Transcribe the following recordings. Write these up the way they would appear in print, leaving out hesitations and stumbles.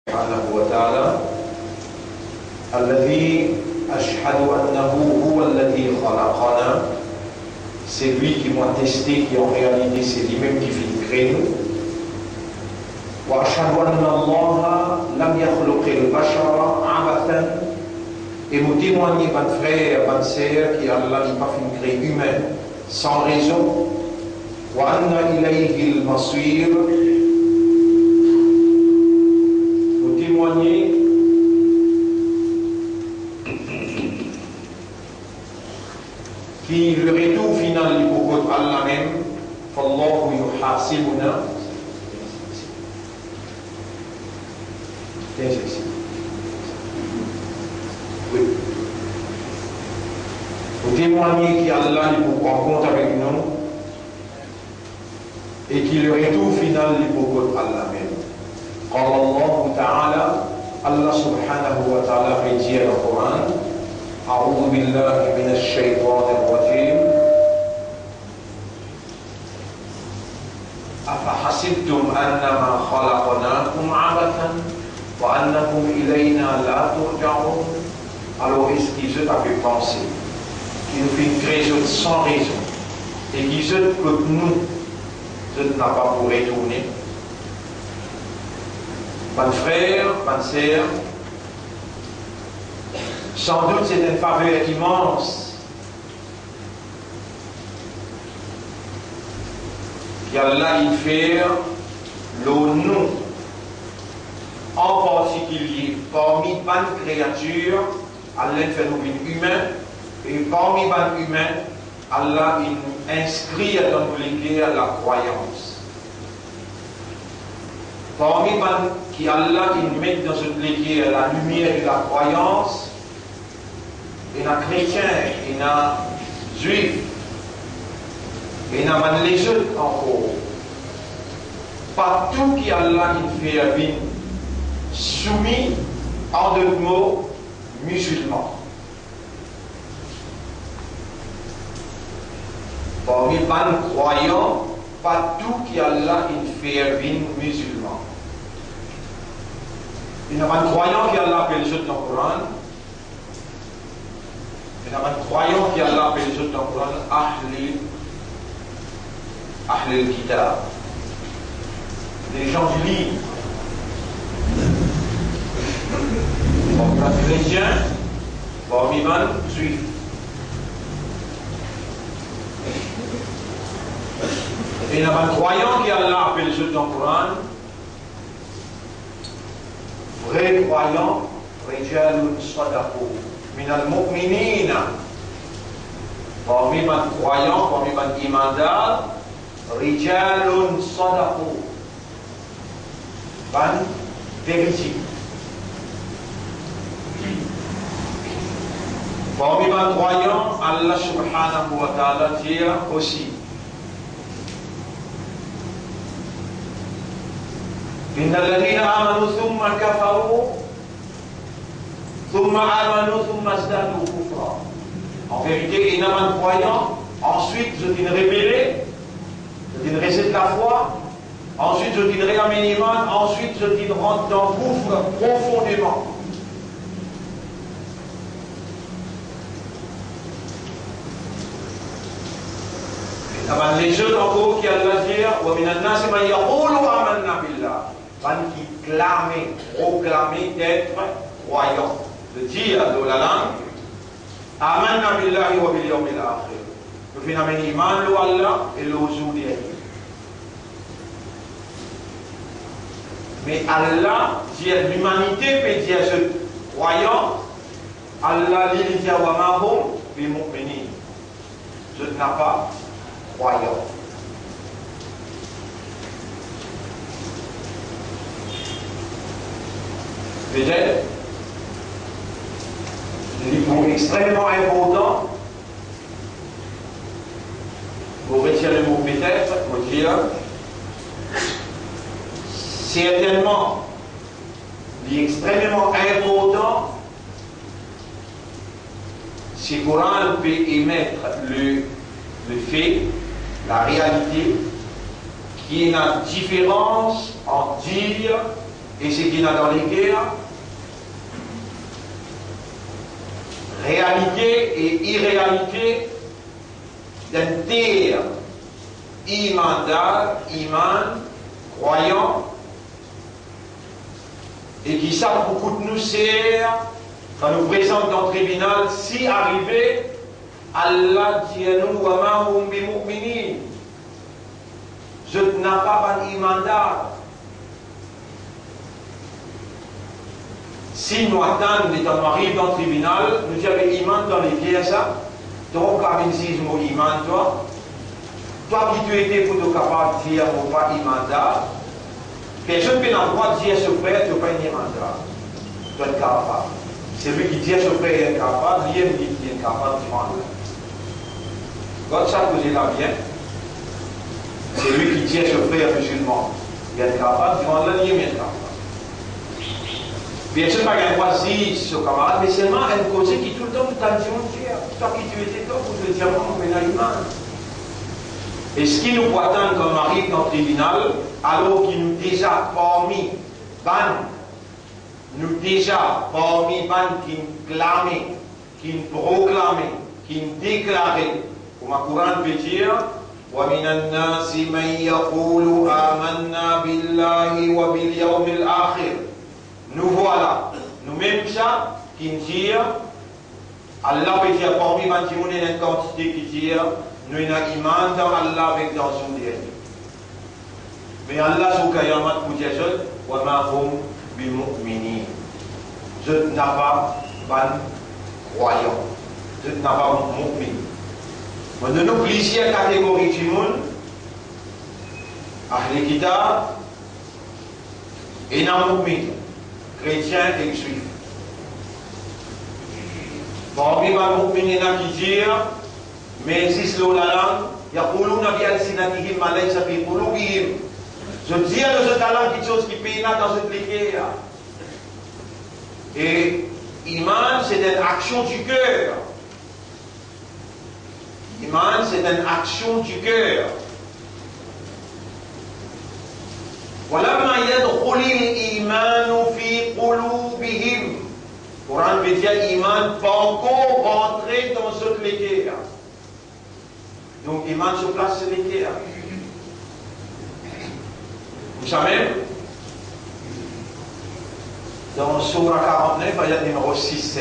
سبحانه وتعالى الذي أشهد أنه هو الذي خلقنا. C'est lui qui m'a testé, qui en réalité c'est lui-même qui fait créer nous. وأشهد أن الله لم يخلق البشر عبثا. Et vous témoignez, mon frère, mon sœur, qu'Allah n'a pas fait créer humain sans raison. وأن إليه المصير. Vous témoignez qui le retour final du beaucoup Allah même, فالله يحاسبنا. Tiens, c'est ici. Oui. Vous témoignez qu'Allah vous prend compte avec nous et qui le retour final du beaucoup Allah même. قال الله تعالى الله سبحانه وتعالى في القرآن أعوذ بالله من الشيطان الرجيم أفحسبتم أنما خلقناكم عبثا وأنكم إلينا لا ترجعون. Alors est-ce qu'ils ont fait penser qu'ils nous fait une création sans raison et qu'ils ont que nous n'a pas pour retourner? Mon frère, ma sœur, sans doute c'est une faveur immense qu'Allah y fait le nous en particulier parmi les créatures. Allah fait nous humains et parmi les humains Allah inscrit dans nous la croyance. Parmi les qui Allah met dans cette ligue la lumière de la croyance, il y a chrétiens, il y a juifs, il y a les autres encore. Partout qui Allah fait bien soumis en deux mots musulmans. Parmi les croyants, partout qui Allah fait bien musulmans. Il y a un croyant qui Allah appelle les autres dans le Coran. Il y a un croyant qui Allah appelle les autres dans le Coran Ahlul Kitab. Les gens du livre. Parmi les chrétiens, parmi les juifs. Et il y a un croyant qui Allah appelle les autres dans le Coran. Vrais croyants, rijalun sadaqu min al-mu'minina. Parmi les croyants, parmi les imandars, rijalun sadaqu. Ban véridique. Parmi les croyants, Allah subhanahu wa ta'ala dit aussi إن الذين آمنوا ثم كفروا ثم آمنوا ثم ازدادوا كفرا. En vérité, il y a un croyant, ensuite je dis rébellé, je dis rejet de la foi, ensuite je dis réamène iman, ensuite je dis rentre dans le gouffre profondément. Il y a les jeunes encore qui Allah dit وَمِنَ النَّاسِ مَنْ يَقُولُ آمَنَّا بِاللَّهِ. Qui clament, proclament d'être croyants, de dire dans la langue Amanna billahi wa bil yawmil akhir. Le phénomène iman lo Allah et le jour dernier. Mais Allah dit l'humanité peut dire ce croyant, Allah dit dire wa ma hum bi mu'minin. Je n'ai pas croyant. Peut-être, les points extrêmement importants, pour retirer le mot peut-être, pour dire, certainement, l'extrêmement important, c'est que Coran peut émettre le fait, la réalité, qu'il y a une différence entre dire Et ce qu'il y a dans les guerres, réalité et irréalité d'un terre iman, croyant, et qui savent beaucoup de nous sert, quand nous présente dans le tribunal, si arrivé, Allah dit à nous, wa ma hum bi mu'minin. Je n'ai pas un iman. Si nous attendons, nous arrivons dans le tribunal, nous avons iman dans les pièces, donc, comme ils disent, mon iman, toi qui tu étais pour te capable de dire, mon pas iman, personne n'a le droit de dire à ce frère, tu n'as pas un iman. Tu es capable. C'est lui qui dit à ce frère, il est capable, lui, il dit qu'il est capable de prendre. Quand ça, vous êtes là bien, c'est lui qui dit à ce frère musulman, il est capable de prendre, lui, il est capable. Bien sûr, pas qu'un voisin, ce camarade, mais seulement un cause qui tout le temps t'a dit, mon Dieu, toi qui tu étais toi, pour te dire, mon iman. Et ce qui nous peut attendre comme arrive dans le tribunal, alors qu'il nous déjà parmi ban, nous déjà parmi ban qui nous clamait, qui nous proclamait, qui nous déclarait, comme le Coran peut dire, وَمِنَ النَّاسِ مَنْ يَقُولُ آمَنَّا بِاللَّهِ وَبِالْيَوْمِ الْآخِرِ. Nous voilà, nous-mêmes ça, qui nous dit, Allah peut dire parmi ban qui nous est une quantité qui dit, nous avons iman dans Allah avec dans son dernier. Mais Allah, sur Kayamat, pour dire, wa ma hum bi mu'minin. Je n'ai pas de croyant. Je n'ai pas de mu'min. Mais de nous, plusieurs catégories du monde, Ahl Kitab et non mu'min, chrétiens et juifs. Parmi les mu'minina qui disent, mais si c'est la langue, يقولون بألسنتهم ما ليس في قلوبهم. Je dis à nos talents quelque chose qui paye là dans cette liqueur. Et iman, c'est une action du cœur. Iman, c'est une action du cœur. ولما يدخل الإيمان في قلوبهم. Coran veut dire iman pas encore rentrer dans cette liqueur. Donc, iman se place sur l'équerre. Vous savez, dans Surah 49, ayat numéro 6-7,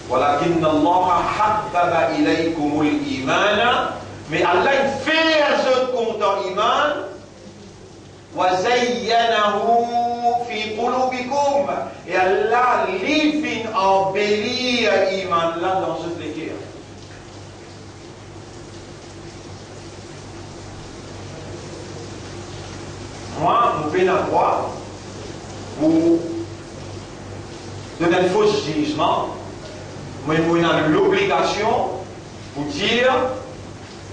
وَلَكِنَّ اللَّهَ حَبَّبَ إِلَيْكُمُ الْإِيمَانَ. Mais Allah il fait ce content iman, وَزَيَّنَهُ فِي قُلُوبِكُمْ. Et Allah l'ifin embellir iman là dans cette l'équerre. Moi, mon peine à droit, pour donner un faux jugement, mais moi, j'ai l'obligation pour dire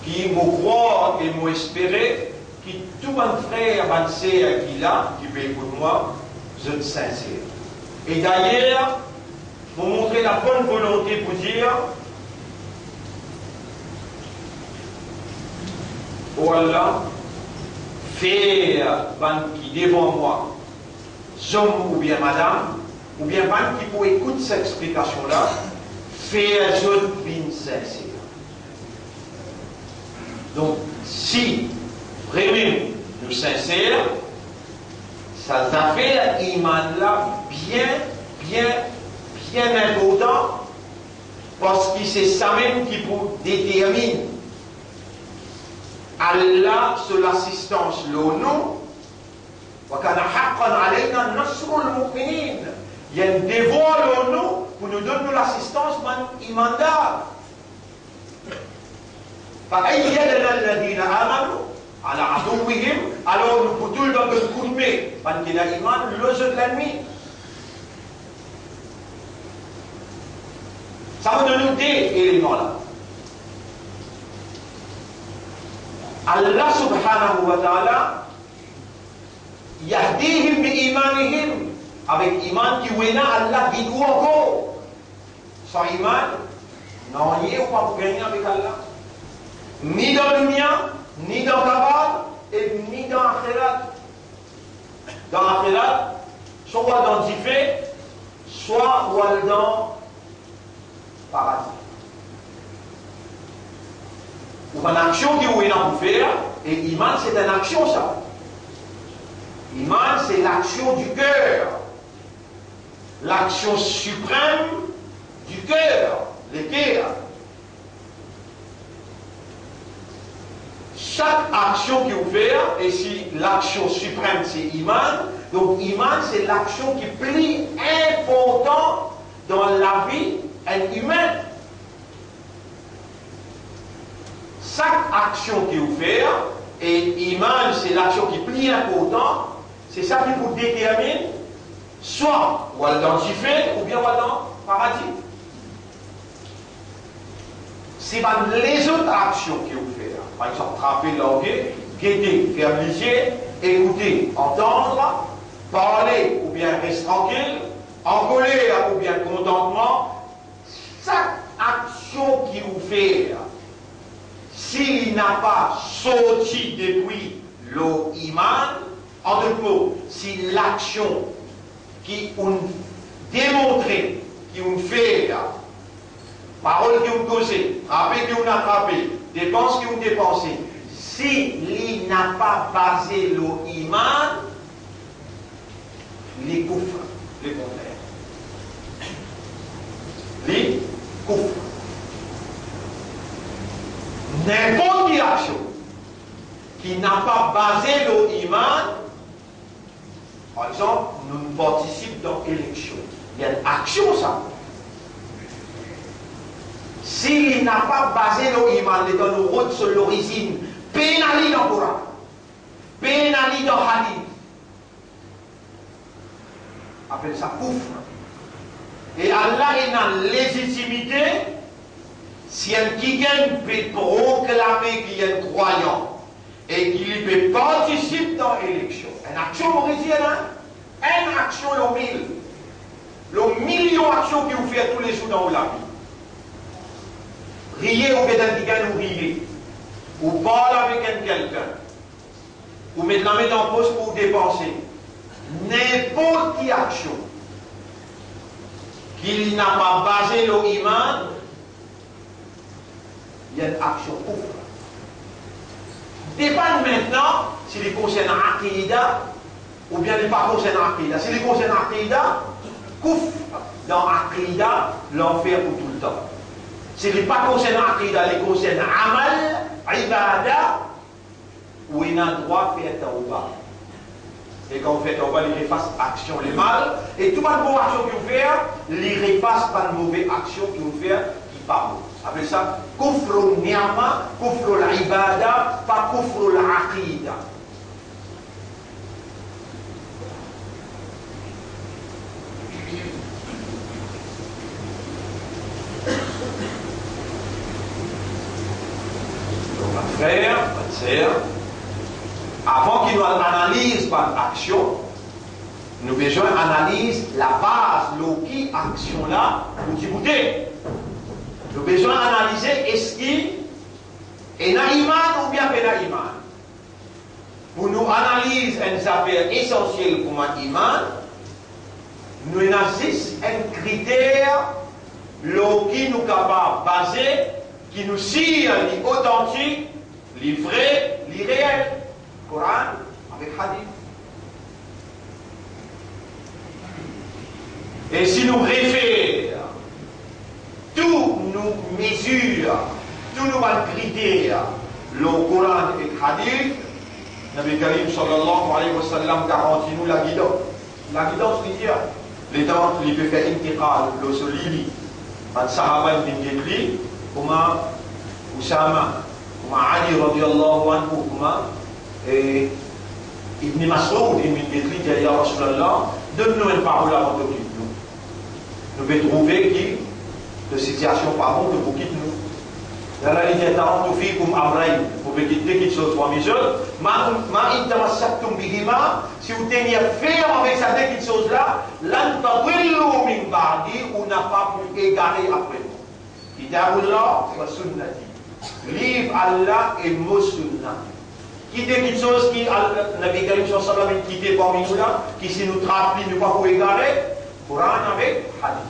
qu'il me croit et m'espérer que tout un frère, un sœur qui là, qui veut pour moi, je suis sincère. Et d'ailleurs, pour montrer la bonne volonté pour dire, oh Allah, faire qui devant moi, homme ou bien madame, ou bien qui pour écouter cette explication-là, faire je bien sincère. Donc, si vraiment nous sincères, ça fait iman là bien important, parce que c'est ça même qui pour détermine Allah sur l'assistance l'ONU. Il y a un devoir l'ONU pour nous donner l'assistance immandat. Alors nous pouvons tout le coup de main, parce qu'il y a l'iman, le jeu de l'ennemi. Ça va nous donner des éléments là. Allah subhanahu wa ta'ala yahdihim bi imanihim, avec iman qui wena Allah guide encore. Sans iman, non y est pas pour gagner avec Allah. Ni dans le dunya, ni dans le kabal, et ni dans l'akhirat. Dans l'akhirat, soit dans le fait, soit dans le paradis. Ou une action qui est dans faire, et iman c'est une action ça. Iman c'est l'action du cœur. L'action suprême du cœur, le cœur. Chaque action que vous faites, et si l'action suprême c'est iman, donc iman c'est l'action qui est plus importante dans la vie humaine. Chaque action que vous faites, et iman c'est l'action qui est plus importante, c'est ça qui vous détermine, soit ou dans le fait ou bien ou dans le paradis. C'est pas les autres actions que vous faites. Par exemple, frapper l'orgueil, guetter, faire léger, écouter, entendre, parler ou bien rester tranquille, en colère ou bien contentement. Chaque action qui vous fait, s'il n'a pas sorti depuis l'iman, en deux mots, si l'action qui ont démontré, qui ont fait, paroles qui ont causé, frapper qui ont attrapé, dépenses qui ont dépensé, s'il n'a pas basé l'iman, les coufres, les contraires. Les coufres. N'importe quelle action qui n'a pas basé l'iman, par exemple, nous participons dans l'élection. Il y a une action, ça. S'il n'a pas basé l'iman, il est dans le route sur l'origine, pénalise dans le Coran, pénalise dans le hadith. Appelle ça coufre. Et Allah est dans la légitimité. Si un qui peut proclamer qu'il est croyant et qu'il peut participer dans l'élection, une action origine, une action au mille, le million d'actions que vous faites tous les jours dans la vie. Riez ou quelqu'un qui gagne ou riez, ou parle avec quelqu'un, ou mettre la main en poste pour dépenser. N'importe quelle action qu'il n'a pas basé l'iman, il y a une action coufre. Dépend maintenant s'il est concerne Aqidah ou bien il n'est pas concerne Aqidah. S'il est concerne Aqidah, coufre dans Aqidah, l'enfer pour tout le temps. S'il n'est pas concerne Aqidah, il concerne Amal, Ibadah, où il a le droit de faire tawbah. Et quand vous faites tawbah, il efface action, les mal, et toute bonne action que vous faites, il efface pas de mauvaise action que vous faites qui parle. Avec ça, kufru ni'ma, kufru l'ibada, pas kufru l'aqida. Donc, mon frère, ma sœur, avant qu'il nous analyse par action, nous avons besoin d'analyser la base, l'outil action là, pour y goûter. Nous avons besoin d'analyser est-ce qu'il est un iman ou bien pas un iman. Pour nous analyser une affaire essentielle pour un iman, nous avons un critère qui nous capable baser, qui nous signe l'authentique, les vrais, les réels. Coran avec hadith. Et si nous référons tous nos mesures, tous nos critères, le Coran et le hadith, Nabi Karim sallallahu alayhi wa sallam garantit nous la guidance. La guidance, c'est les temps qui peuvent faire intiqal, le solide, les sahaba bin Jibli, comme Oussama, comme Ali radiyallahu anhu, et Ibn Mas'ud, Ibn Jibli, dit à Rasulallah, donne-nous une parole avant de quitter nous. Nous pouvons trouver que la situation par contre vous quitte nous. La réalité est à fikum amrayn. Vous pouvez quitter quelque chose pour mes choses. Ma intamassaktum bihima, si vous teniez ferme avec cette quelque chose là, lan tadillu min ba'di, ou n'a pas pu égarer après vous. Kitabullah wa sunnati. Livre Allah et mot sunnah. quitter quelque chose qui, Nabi Karim sallallahu alayhi wa sallam, quitté parmi nous là, qui si nous trappe, nous pas pour égarer, Coran avec Hadith.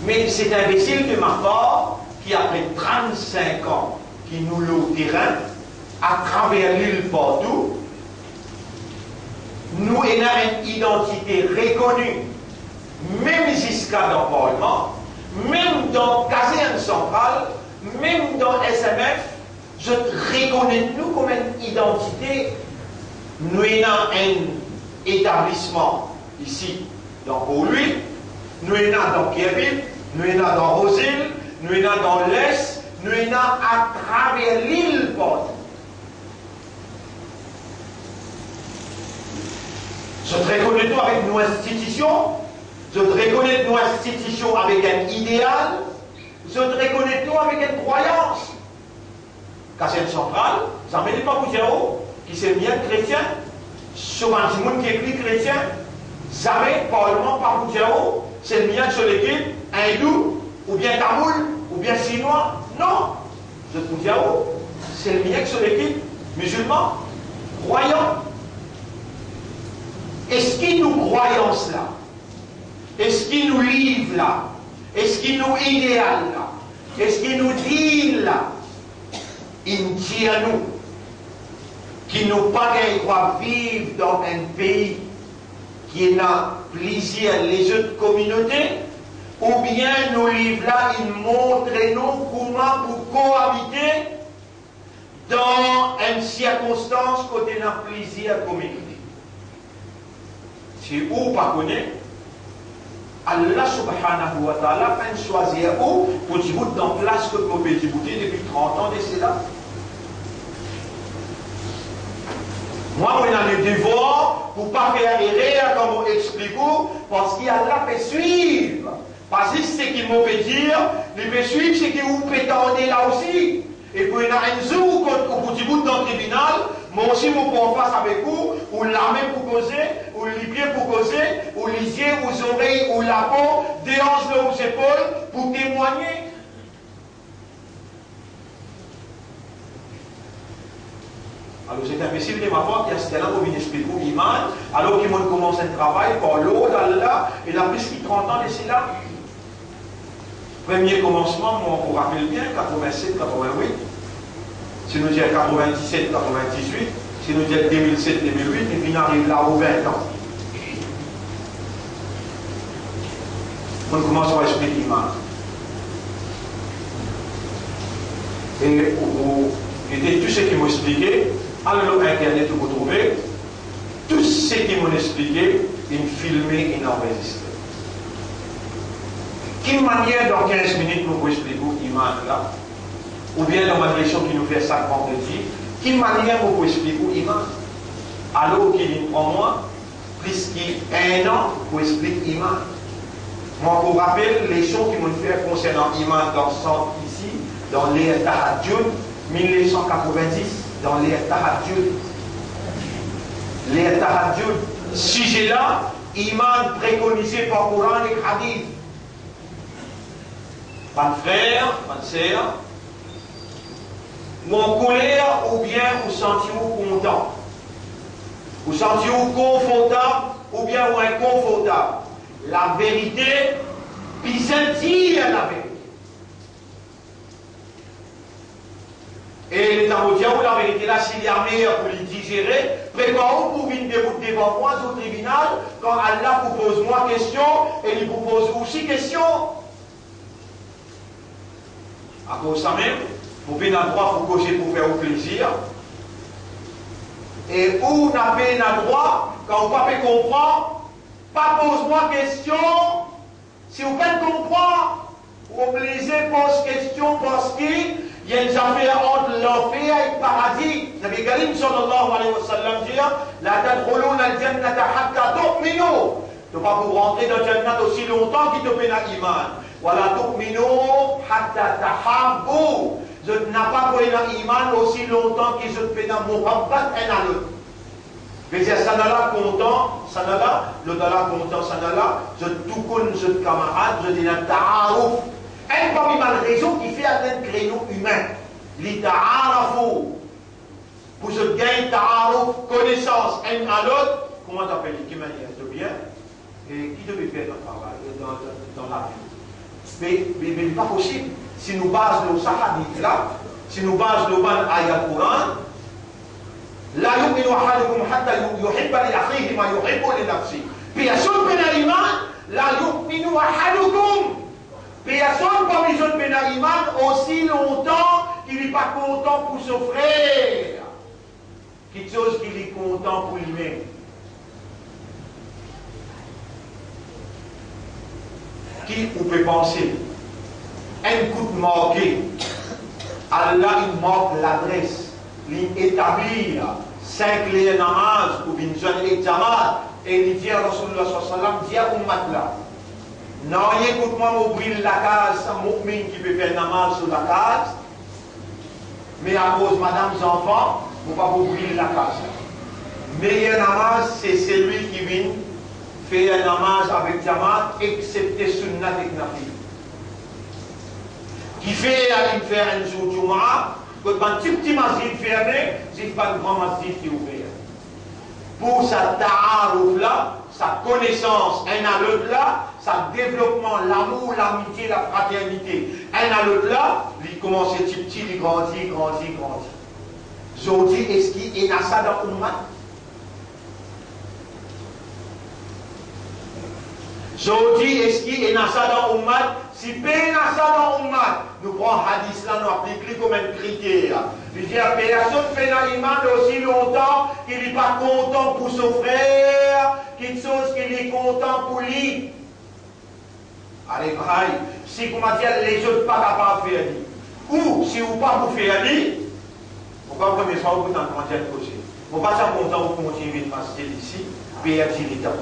Mais c'est imbécile de ma part qui, après 35 ans, qui nous loue terrain, à travers l'île partout, nous avons une identité reconnue, même jusqu'à dans le Parlement, même dans la caserne centrale, même dans SMF, je reconnais nous comme une identité. Nous avons un établissement ici, dans Pau-Louis, nous avons dans Pierreville, nous avons dans Rosille, nous avons dans l'Est, nous avons à travers l'île partout. Je te reconnais tout avec nos institutions, je te reconnais nos institutions avec un idéal, je te reconnais tout avec une croyance. Caserne centrale, ça ne m'aide pas pour dire qui c'est bien chrétien, souvent c'est monde qui est plus chrétien, jamais parlement par pour dire c'est le mien sur l'équipe, hindou, ou bien tamoul, ou bien chinois. Non, je te dis c'est le mien sur l'équipe, musulman, croyant. Est-ce qu'il nous croyons cela? Est-ce qu'il nous livre là? Est-ce qu'il nous idéal là? Est-ce qu'il nous dit là? Il dit à nous qu'il nous pas droit vivre dans un pays qui n'a plaisir les autres communautés, ou bien nous livre là, il montre nous comment pour cohabiter dans une circonstance côté n'a plaisir à communauté. Si vous ne connaissez pas, Allah subhanahu wa ta'ala fait choisir où pour dire dans place que vous pouvez débouter depuis 30 ans de cela. Moi, on a le devoir pour ne pas faire erreur comme on explique, parce qu'Allah fait suivre. Parce que c'est ce qu'il m'a fait dire, il fait suivre ce que vous pouvez tendre là aussi. Et puis, il y a un jour où vous dites dans le tribunal, moi aussi, je peux en face avec vous, ou la main pour causer, ou les pieds pour causer, ou les yeux, ou les oreilles, ou la peau, des hanches aux épaules, pour témoigner. Alors, c'est imbécile de ma part qui a ce talent pour venir expliquer l'imam, alors qu'il commence un travail par l'eau d'Allah, il a plus de 30 ans de cela. Premier commencement, moi, on vous rappelle bien, 87, 88. Si nous disons 97, 98, si nous disons 2007, 2008, et puis on arrive là aux 20 ans. On commence à expliquer l'imam. Et tout ce qu'ils m'ont expliqué, alors Internet, vous trouvez, tout ce qu'ils m'ont expliqué, ils filmé et enregistré. Quelle manière dans 15 minutes nous pouvons expliquer l'imam là? Ou bien dans ma direction qui nous fait ça vendredi, quelle manière vous pouvez expliquer l'imam? Alors qu'il prend moi, plus qu'un an pour expliquer l'imam. Moi, pour rappeler les choses qui m'ont fait concernant l'imam dans le centre ici, dans l'ère Tahadjoud, 1990, dans l'ère Tahadjoud. L'ère Tahadjoud, sujet là, imam préconisé par Coran et Hadith. Pas de frère, pas de sœur, ou en colère, ou bien vous sentez-vous content, vous sentez-vous confortable, ou bien ou inconfortable. La vérité, puis dire la vérité. Et les Tamodiens ou la vérité là, s'il y a meilleur pour les digérer, préparez-vous pour venir devant moi au tribunal, quand Allah vous pose moi question, et il vous pose aussi question. À cause de ça même, vous venez à droit pour causer pour faire au plaisir. Et où n'a pas droit, quand vous ne pouvez pas comprendre, pas pose-moi question. Si vous pouvez comprendre, vous obligez pose question parce qu'il y a une affaire entre l'enfer et le paradis. Nabi Karim sallallahu alayhi wa sallam dit la tadkhuluna al-jannata hatta tu'minu. Tu ne vas pas vous rentrer dans le jannat aussi longtemps qu'il te paie l'iman. Wala tu'minu hatta tahabbu. Je n'ai pas pris l'iman aussi longtemps qu'il se paie dans muhabbat un à l'autre. Mais c'est ça là content, ça là, le là content, ça là, je tout connais, je camarade, je dis un ta'aruf. Un parmi les raisons qui fait un créneau humain. L'ita'arafu. Pour se gagner ta'aruf, connaissance, un à l'autre. Comment t'appelles? Qui manière de bien? Et qui devait faire notre travail dans la vie? Mais pas possible. Si nous basons nos hadiths là, si nous basons nos ban ayat Coran, la yu'minu ahadukum hatta yuhibba li akhihi ma yuhibbu li nafsihi. Personne ben iman, la yu'minu ahadukum. Personne parmi les autres ben iman aussi longtemps qu'il n'est pas content pour son frère. Quelque chose qu'il est content pour lui-même. Qui vous peut penser? Un coup de marqué, Allah il marque l'adresse, il établit 5 liens namaz ou une jeune examen et il dit à Rasulullah sallam, dit à Ummat là, non, écoute-moi, m'ouvrir la case, un mu'min qui peut faire namaz sur la case, mais à cause madame les enfants, vous ne pouvez pas ouvrir la case. Meilleur namaz, c'est celui qui vient faire un namaz avec Jamaat, excepté sunnat et nafil. Qui fait un jour Jumu'ah, quand un petit masjid fermé, c'est pas un grand masjid qui est ouvert. Pour sa ta'aruf là, sa connaissance, un à l'autre là, sa développement, l'amour, l'amitié, la fraternité, un à l'autre là, il commence petit, il grandit. Aujourd'hui, est-ce qu'il est ça dans l'Ummat? Aujourd'hui, est-ce qu'il est ça dans l'Ummat? Si personne n'a ça dans l'Ummat, nous prenons hadith là, nous appliquons comme un critère. Je dis à personne fait un iman aussi longtemps qu'il n'est pas content pour son frère, quelque chose qu'il est content pour lui. Allez, pareil, si vous m'avez dit les autres pas capables de faire lui, ou si vous pas pour faire lui, vous ne pouvez pas premier soir vous t'entendre causer. Vous ne pouvez pas content pour continuer de passer ici, perdre le temps.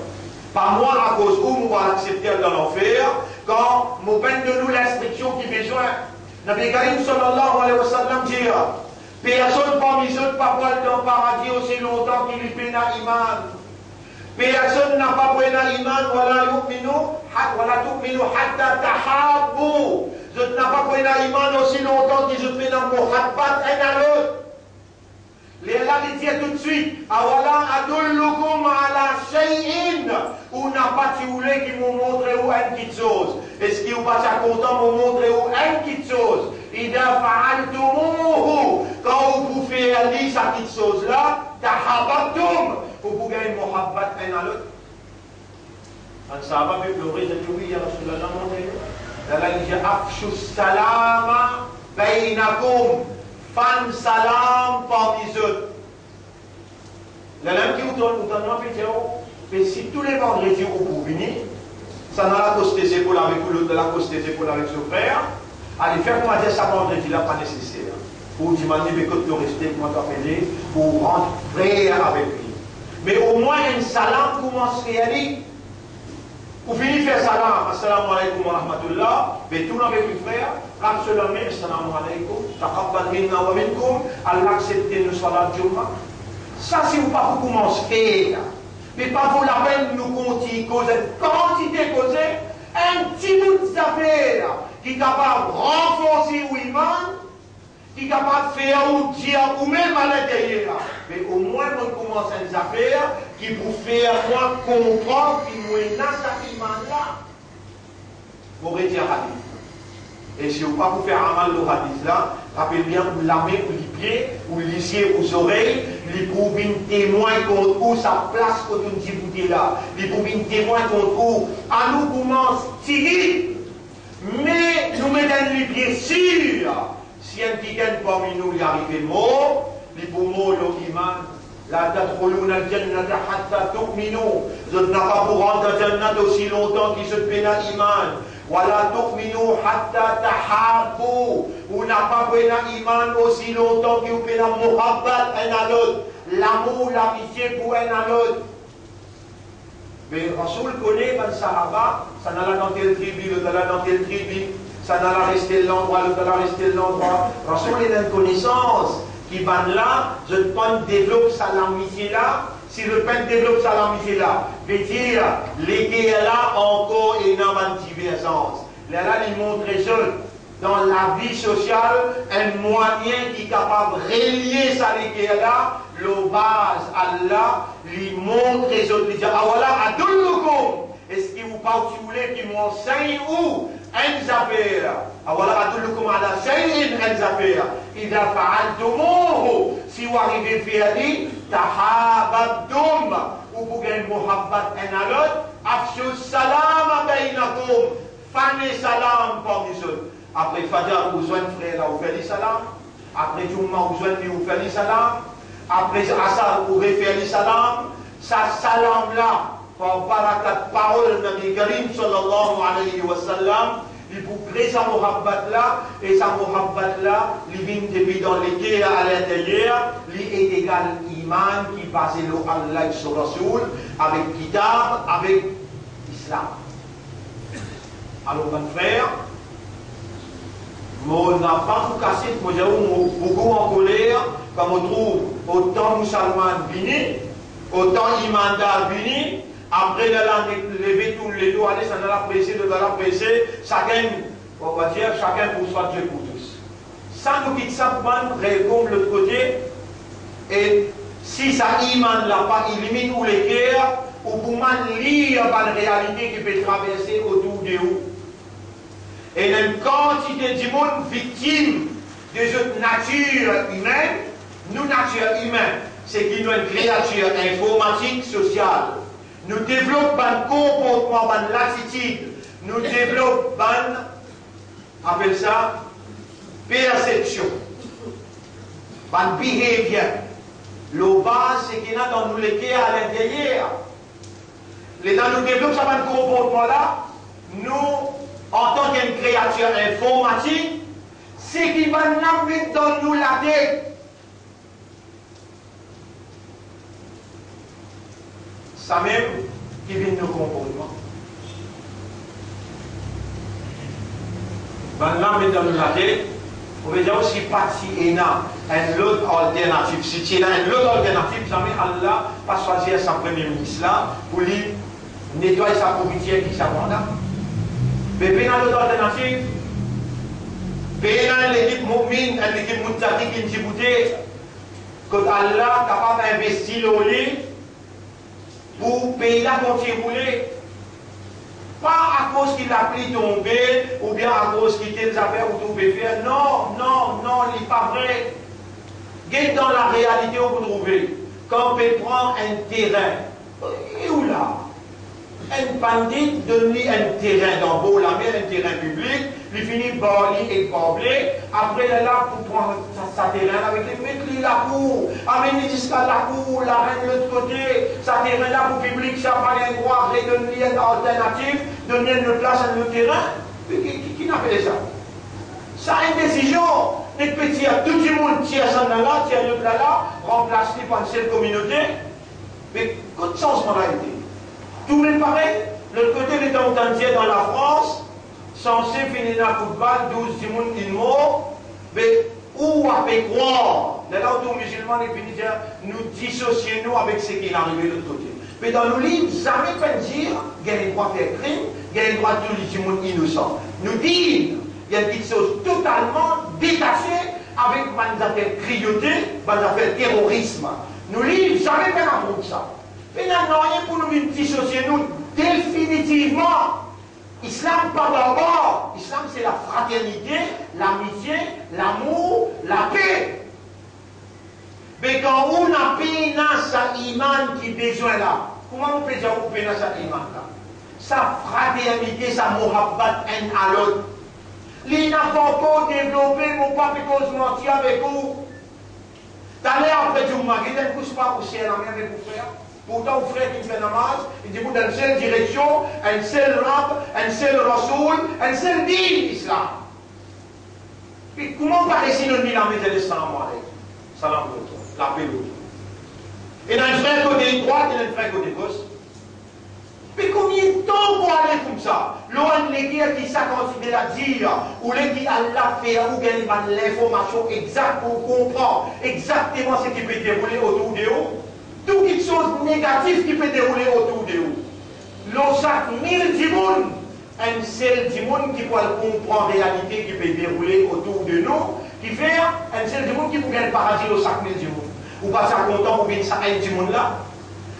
Pas moi à cause où nous allons accepter dans l'enfer, quand nous peine de nous l'instruction qui besoin. Nabi Karim sallallahu alayhi wa sallam dit, personne parmi les autres pas dans le paradis aussi longtemps qu'il y peine à iman. Personne n'a pas pris à iman, wala tu'minu hatta tahabbu. Je n'ai pas pris à iman aussi longtemps qu'ils se peine à muhabbat un à l'autre. Les là, il dit tout de suite, awala adullukum ala shay'in, ou n'a pas si vous voulez qui vous montre où une petite chose. Est-ce qu'il vous pas content de vous montrer où une petite chose? Ida fa'altumuhu, quand vous faites aller cette petite chose là, tahabattum, vous gagner muhabbat un à l'autre. Un sahaba peut pleurer, il dit oui, ya Rasulallah, là il dit afshu salama bainakum. Fan salam parmi eux. La langue qui vous donne mais si tous les vendredis vous pouvez venir, ça n'a la cause des épaules avec l'autre, de la cause des épaules avec son frère, allez faire comment dire ça vendredi là, pas nécessaire. Pour demander mais que tu restes, comment t'appeler, pour rendre frère avec lui. Mais au moins un salam commence à aller. Pour finir faire salam, assalamu alaikum wa rahmatullah, mais tout avec le frère, absolument, assalamu alaikum, taqabbal minna wa minkum, Allah accepte nos salat Jumma. Ça, si vous pas vous commencez à faire, mais pas pour la peine de nous continuer causer, quantité causer, un petit bout d'affaire qui est capable de renforcer ou iman, qui est capable de faire ou dire ou même à l'intérieur. Mais au moins, on commence à des affaires qui pour faire moi comprendre qu'il nous est dans cet iman-là. Vous retirez hadith. Et si vous ne pouvez pas faire un mal de hadith là, rappelez bien vous la main ou les pieds, ou les yeux aux oreilles, les pouvez témoin contre où sa place quand on dit vous là. Les pouvez témoin contre où à nous commence à tirer, mais nous mettons les pieds sûrs. Si un petit parmi nous y arrive mort, les poumons, l'iman, la tadkhuluna al-jannata hatta tu'minu. Je n'ai pas pour rentrer dans le jannat aussi longtemps qu'ils se peinent à l'iman. Wala tu'minu hatta tahabbu. Vous n'avez pas pris à l'iman aussi longtemps qu'ils vous peinent à muhabbat un à l'autre. L'amour, l'amitié pour un à l'autre. Mais Rasoul connaît ben Sahaba, ça n'a pas dans telle tribu, l'autre là dans telle tribu. Ça n'a pas resté l'endroit, l'autre là resté l'endroit. Rasoul est une connaissance. Qui va là, je ne développe sa l'amitié là, si je ne développe sa l'amitié là, veut dire, l'été là encore énormément de divergence. Là, il montre jeune dans la vie sociale un moyen qui est capable de relier ça là, le base Allah, il montre les autres, il dit ah voilà, adullukum, est-ce que vous pas si vous voulez qui m'enseigne où un affaire, ah voilà, adullukum ala shay'in un affaire, idha fa'altumuhu, si vous arrivez à faire dit tahabadum, ou vous gagnez muhabbat un à l'autre, afshu salam bainakum, fanez salam parmi eux. Après Fajr, vous avez frère là, vous faites les salam. Après Jumma, vous avez vous faites les salam. Après Asar, vous faites les salam. Ça salam là, par barakat parole de Nabi Karim sallallahu alayhi wa sallam, il vous crée sa muhabbat là, et sa muhabbat là, il vient depuis dans les guerres à l'intérieur, il est égal iman qui passe le Allah sur Rasoul, avec Kitab, avec Islam. Alors, mon frère, on n'a pas tout cassé, beaucoup en colère, comme on trouve autant musulmans bénis, autant imandars bénis, après lever tous les doigts, aller, ça n'a pas pressé, de la presser, chacun, on va dire, chacun pour soi, Dieu pour tous. Ça nous quitte ça pour répondre de l'autre côté, et si ça imande là pas, il limite où les guerres, ou pour lire la réalité qui peut traverser autour de vous. Et une quantité de monde victime de cette nature humaine, nous, nature humaine, c'est qu'il nous une créature informatique, sociale. Nous développons un comportement, une attitude, nous développons un, appelle ça, perception, un behavior. Le base, c'est qu'il y a dans nous les cœurs à l'intérieur. Dans nous développons ce comportement-là, nous, en tant qu'une créature informatique, c'est qui va nous mettre dans nous la tête. Ça même qui vient de nos comportements. Va nous mettre dans nous la tête. On veut dire aussi parti une autre alternative. Si tu as une autre alternative, jamais Allah pas choisir sa premier ministre là pour lui nettoyer sa pourriture qui s'abonde. Mais pendant l'autre alternative, pendant l'équipe Moumine et l'équipe Moutaki qui nous dit que Allah est capable d'investir au lit pour payer la continue rouler. Pas à cause qu'il a pris tombé ou bien à cause qu'il a des affaires ou tout faire. Non, non, non, il n'est pas vrai. Guette dans la réalité où vous trouvez. Quand on peut prendre un terrain, et où là? Un bandit donne un terrain dans beau la mer, un terrain public, il finit par et parler, après il est là pour prendre sa terrain avec les mettre la cour, amener jusqu'à la cour, la reine de l'autre côté, sa terrain là pour public, ça pas un droit, donner une alternative, donner une place à notre terrain. Qui n'a fait ça? Ça a une décision. Les petits, tout le monde tire ça là, tire l'autre là, remplacé par une seule communauté. Mais quel changement a été? Tout le monde pareil. L'autre côté, les temps entiers dans la France, censé finir dans le football, 12 personnes qui morts. Mais où avec quoi? Là où les musulmans les finissent dire, nous dissocions avec ce qui est arrivé de l'autre côté. Mais dans nos livres, jamais pas dire qu'il y a le droit de faire crime, il y a le droit de tous les gens innocents. Nous disons, il y a des choses totalement détachées avec des affaires criotées, des affaires terrorisme. Nous livres, jamais pas apprendre ça. Mais non, rien pour nous dissocier nous définitivement. Islam pas d'abord. Islam c'est la fraternité, l'amitié, l'amour, la paix. Mais quand on a payé sa iman qui besoin là, comment on peut dire qu'on paye sa iman là? Sa fraternité, sa muhabbat un à l'autre. Les n'a pas encore développé, mon papa cause mentir avec vous. D'aller après du magui, il ne pousse pas au ciel avec vous frère. Pourtant, le frère qui fait namaz, il dit, vous dans une seule direction, un seul rab, un seul rasoul, un seul din, islam. Et comment paraît-il le din en mettant le salam alaykum? Salam alaykum, la paix l'autre. Et dans le frère côté droit, et dans le frère côté gauche. Mais combien de temps pour aller comme ça? L'on les guerres qui s'accordent à dire, ou les qui Allah fait, ou gagnent l'information exacte pour comprendre exactement ce qui peut dérouler autour de vous. Toutes les choses négatives qui peuvent dérouler autour de vous. L'on chaque 1000 dimoun un seul monde qui peut comprendre la réalité qui peut dérouler autour de nous, qui fait un seul monde qui peut gagner le paradis au sac du monde. Ou pas ça content pour venir ça du monde là.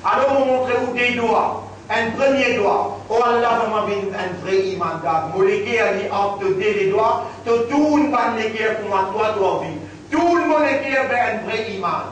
Alors, on montre où des doigts. Un premier doigt. Oh Allah, vraiment un vrai iman d'âme. Mon légué entre les doigts. Tout le monde légué pour moi, toi, vie. Tout le monde légué vers un vrai iman.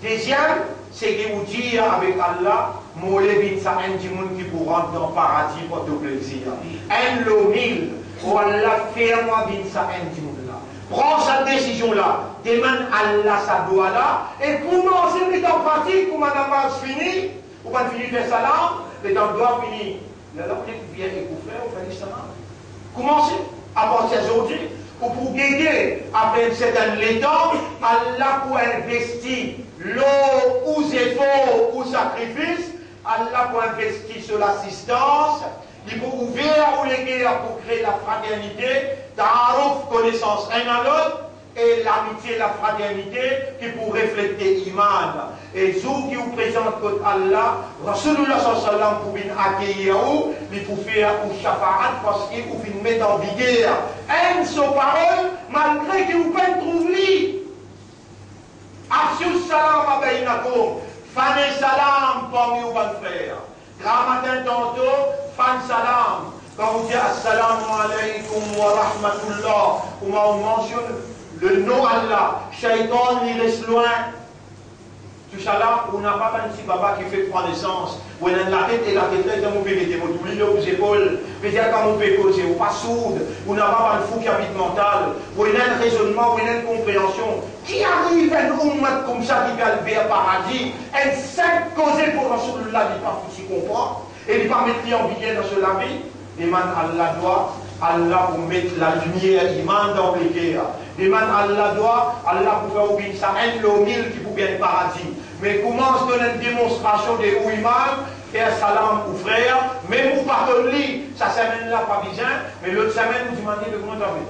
Deuxième, c'est que vous dites avec Allah, mon légué, ça un du monde qui pour rentrer dans le paradis pour tout plaisir. Un lot mille. Oh Allah, fais-moi venir ça un du monde là. Prends cette décision-là. Demande Allah sa doigt là. Et commencez à mettre en pratique pour ma namaz finie. Ou pas finir de faire salam. Et dans le doigt fini. Là, on vient écouffer, on fait les salam. Commencez à partir d'aujourd'hui. Pour guider après un certain temps, Allah pour investir l'eau ou efforts ou sacrifice, Allah pour investir sur l'assistance, il faut ouvrir les guerres pour créer la fraternité, ta'aruf, connaissance un à l'autre, et l'amitié, la fraternité qui pour refléter l'iman. Et ceux qui vous présentent contre Allah, Rasulullah sallallahu pour venir accueillir ou, il faut faire ou shafa'at parce qu'il faut venir mettre en vigueur. Aime ses paroles, malgré que vous pouvez trouver. Afshu salam abaynakum, fané salam parmi vos frères. Grand matin tantôt, fan salam. Quand vous dites assalamu alaykum wa rahmatullah, on mentionne le nom Allah, Shaitan, il laisse loin. Tout ça là, on n'a pas un petit papa qui fait connaissance. On a la tête et la tête là, on peut mettre mon douleur aux épaules. Peut-être quand on peut causer, on pas sourde. On n'a pas un fou qui habite mental. On a un raisonnement, on a une compréhension. Qui arrive à un ummat comme ça qui va lever un paradis, un saint causé pour Rasulullah, il pas s'y comprendre. Et il pas mettre en vigueur dans ce lavis. Demande Allah doit, Allah pour mettre la lumière, iman dans les guerres. Demande Allah doit, Allah pour faire oublier ça, un lot mille qui pour bien le paradis. Mais commence à donner une démonstration de où iman, faire salam aux frères, même pour pardonner, ça semaine là pas besoin, mais l'autre semaine vous demandez de comment t'as fait.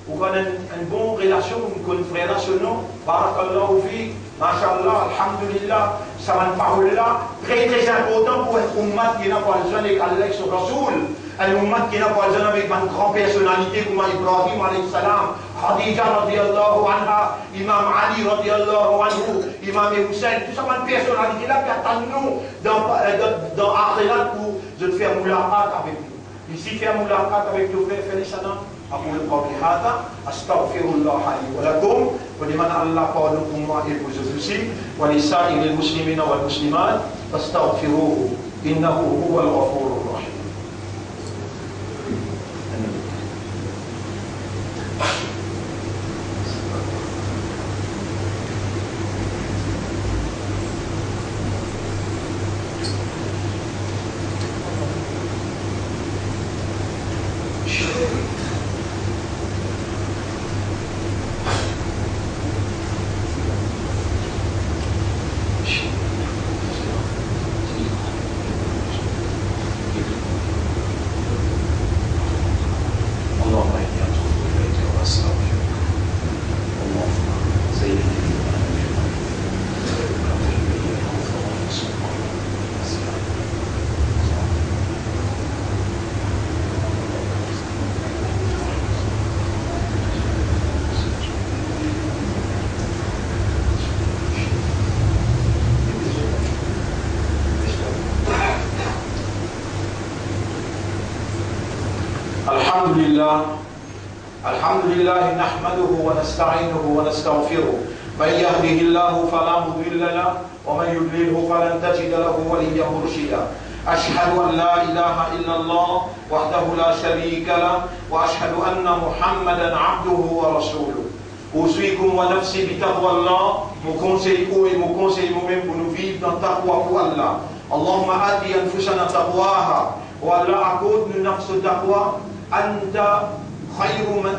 Vous avez une bonne relation, une frère nationale, barakallahu fi, mashallah, alhamdulillah, ça va une parole là, très très important pour un ummat qui n'a pas besoin avec Allah sur Rasoul. Un ummat qui n'a pas besoin avec une grande personnalité comme Ibrahim alayhi salam, Khadija radiallahu anha, Imam Ali radiallahu anhu, Imam Hussein, tout ça, une personnalité là qui attend nous dans Akhirat pour de faire moulaqat avec nous. Ici, faire moulaqat avec nos frères, faire les salam. أقول قولي هذا أستغفر الله لي ولكم ولمن الله قولكم وإلكم زوجي ولسائر المسلمين والمسلمات فاستغفروه إنه هو الغفور الرحيم. الحمد لله نحمده ونستعينه ونستغفره من يهده الله فلا مضل له ومن يضلله فلن تجد له وليا مرشدا أشهد أن لا إله إلا الله وحده لا شريك له وأشهد أن محمدا عبده ورسوله أوصيكم ونفسي بتقوى الله mon conseil moi-même pour nous vivre dans taqwa pour Allah. Allahumma ati anfusana taqwaha wa Allah accorde-nous nafs taqwa anta khayru man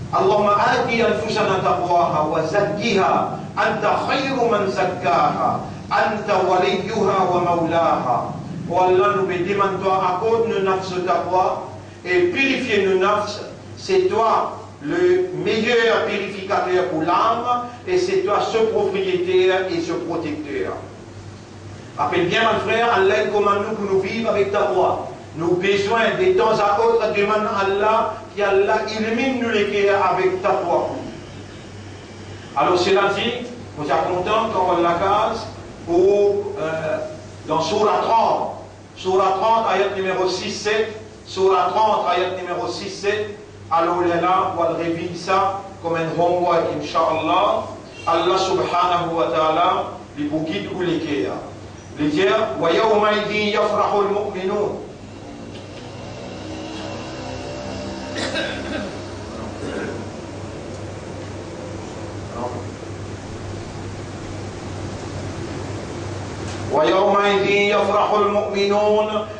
اللهم آتي أنفسنا تقواها وزكها أنت خير من زكاها أنت وليها ومولاها. والله nous demandons toi accorde-nous nafs taqwa et purifier nos nafs. C'est toi le meilleur purificateur pour l'âme et c'est toi ce propriétaire et ce protecteur. Appelle bien mon frère, Allah commande nous pour nous vivre avec taqwa. Nous besoin de temps à autre demander à Allah qui Allah illumine nous les cœurs avec taqwa. Alors cela dit, nous sommes contents quand on la case dans Surah 30. Surah 30, ayat numéro 6-7. Surah 30, ayat numéro 6-7. Alors là, on va réviser ça comme un homework, Inch'Allah. Allah subhanahu wa ta'ala, les bouquets ou les cœurs. Les dire, wa yawma idin yafrahu al-mu'minun.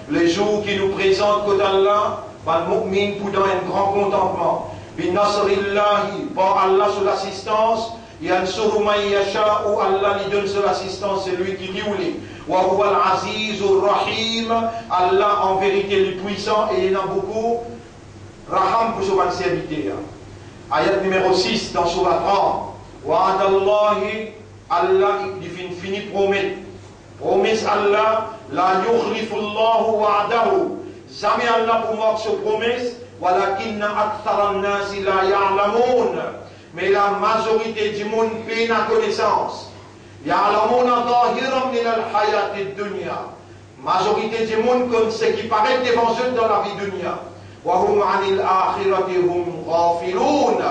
Les jours qui nous présentent que d'Allah, le mu'min pour un grand contentement. Par Allah sous l'assistance, yansuru man yasha, ou Allah lui donne sur l'assistance, c'est lui qui lui. Wa huwa al-aziz ar-rahim, Allah en vérité le puissant et il y en a beaucoup. Raham pour son serviteur. Ayat numéro 6 dans Surah 30. Wa'adallahi, Allah il finit promet. Promesse Allah, la yukhlifullahu wa'adahu. Jamais Allah pour moi ce promesse, walakinna akthara an-nasi la ya'lamun. Mais la majorité du monde peine à connaissance. Ya'lamuna zahiran min al-hayati ad-dunya. Majorité du monde comme ce qui paraît devant eux dans la vie dunya. Wa hum 'anil akhirati hum ghafilun.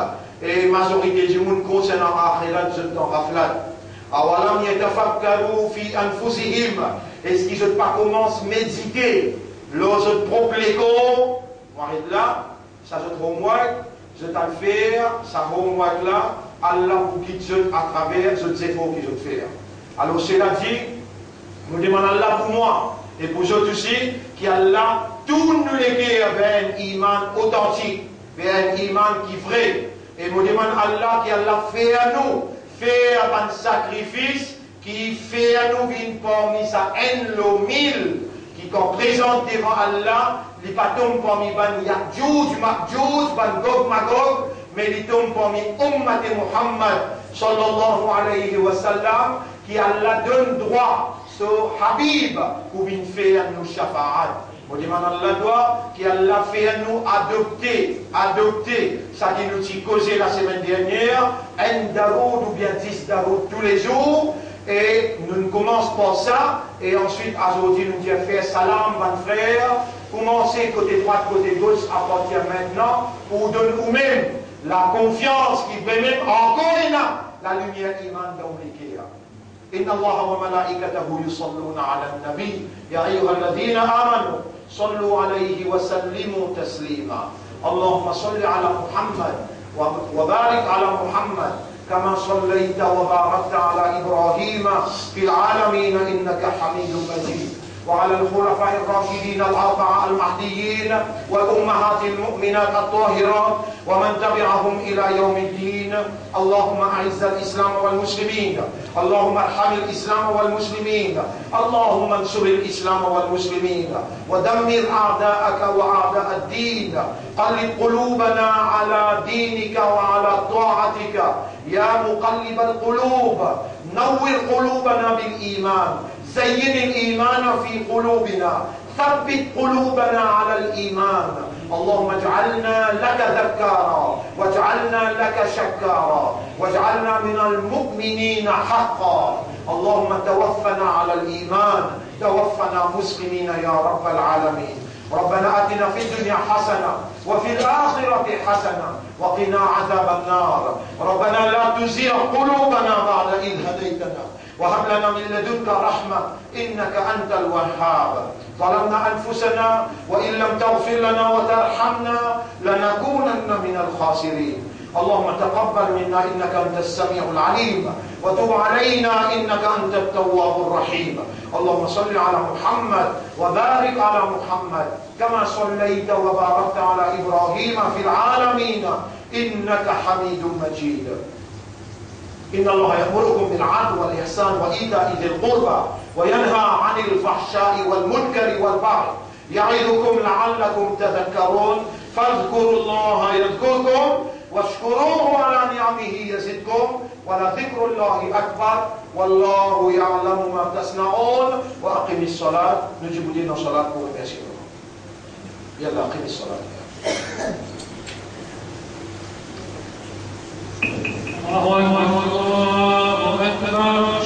Et majorité du monde concernant l'akhirat, c'est dans ghaflat. Awalam yatafakkaru fi anfusihim. Est-ce qu'ils ne pas commencent à méditer lorsque propléco, on là, ça je trouve moi, je t'en faire, ça va moi là, Allah vous quitte à travers ce zéro que je faire. Alors cela dit, nous demandons Allah pour moi et pour eux aussi, qu'Allah tourne les cœurs vers un iman authentique, vers un iman qui est vrai. Et nous demandons Allah qu'Allah fait à nous. Fait un sacrifice qui fait à nous une parmi sa haine le mille qui qu'on présente devant Allah les pas tombent parmi ban Ya'juj Ma'juj ban Gog Magog mais les tombent parmi Ummat Muhammad sallallahu alayhi wa sallam qui Allah donne droit sur Habib pour venir faire à nous shafa'at. On demande à Allah doit qu'Allah fait à nous adopter ça qui nous a causé la semaine dernière, un daroud ou bien 10 daroud tous les jours, et nous ne commençons par ça, et ensuite aujourd'hui nous disons faire salam, mon frère, commencez côté droite, côté gauche, à partir maintenant, pour donner nous-mêmes la confiance qui peut même encore la lumière iman dans les cœurs. إن الله وملائكته يصلون على النبي يا أيها الذين آمنوا صلوا عليه وسلموا تسليما اللهم صل على محمد وبارك على محمد كما صليت وباركت على إبراهيم في العالمين إنك حميد مجيد وعلى الخلفاء الراشدين الأربعة المهديين والأمهات المؤمنات الطاهرات ومن تبعهم إلى يوم الدين اللهم أعز الإسلام والمسلمين اللهم ارحم الإسلام والمسلمين اللهم انصر الإسلام والمسلمين ودمر أعداءك وأعداء الدين قلب قلوبنا على دينك وعلى طاعتك يا مقلب القلوب نور قلوبنا بالإيمان زين الإيمان في قلوبنا ثبت قلوبنا على الإيمان اللهم اجعلنا لك ذكارا واجعلنا لك شكارا واجعلنا من المؤمنين حقا اللهم توفنا على الإيمان توفنا مسلمين يا رب العالمين ربنا آتنا في الدنيا حسنة وفي الآخرة حسنة وقنا عذاب النار ربنا لا تزغ قلوبنا بعد إذ هديتنا وهب لنا من لدنك رحمة إنك أنت الوهاب ظلمنا أنفسنا وإن لم تغفر لنا وترحمنا لنكونن من الخاسرين اللهم تقبل منا إنك أنت السميع العليم وتب علينا إنك أنت التواب الرحيم اللهم صل على محمد وبارك على محمد كما صليت وباركت على إبراهيم في العالمين إنك حميد مجيد إن الله يأمركم بالعدل والإحسان وإيتاء ذي القربى وينهى عن الفحشاء والمنكر والبغي يعظكم لعلكم تذكرون فاذكروا الله يذكركم واشكروه على نعمه يزدكم ولذكر الله أكبر والله يعلم ما تصنعون وأقم الصلاة نجيب دين الصلاة pour remercier. يلا أقيم الصلاة. الله أكبر الله أكبر.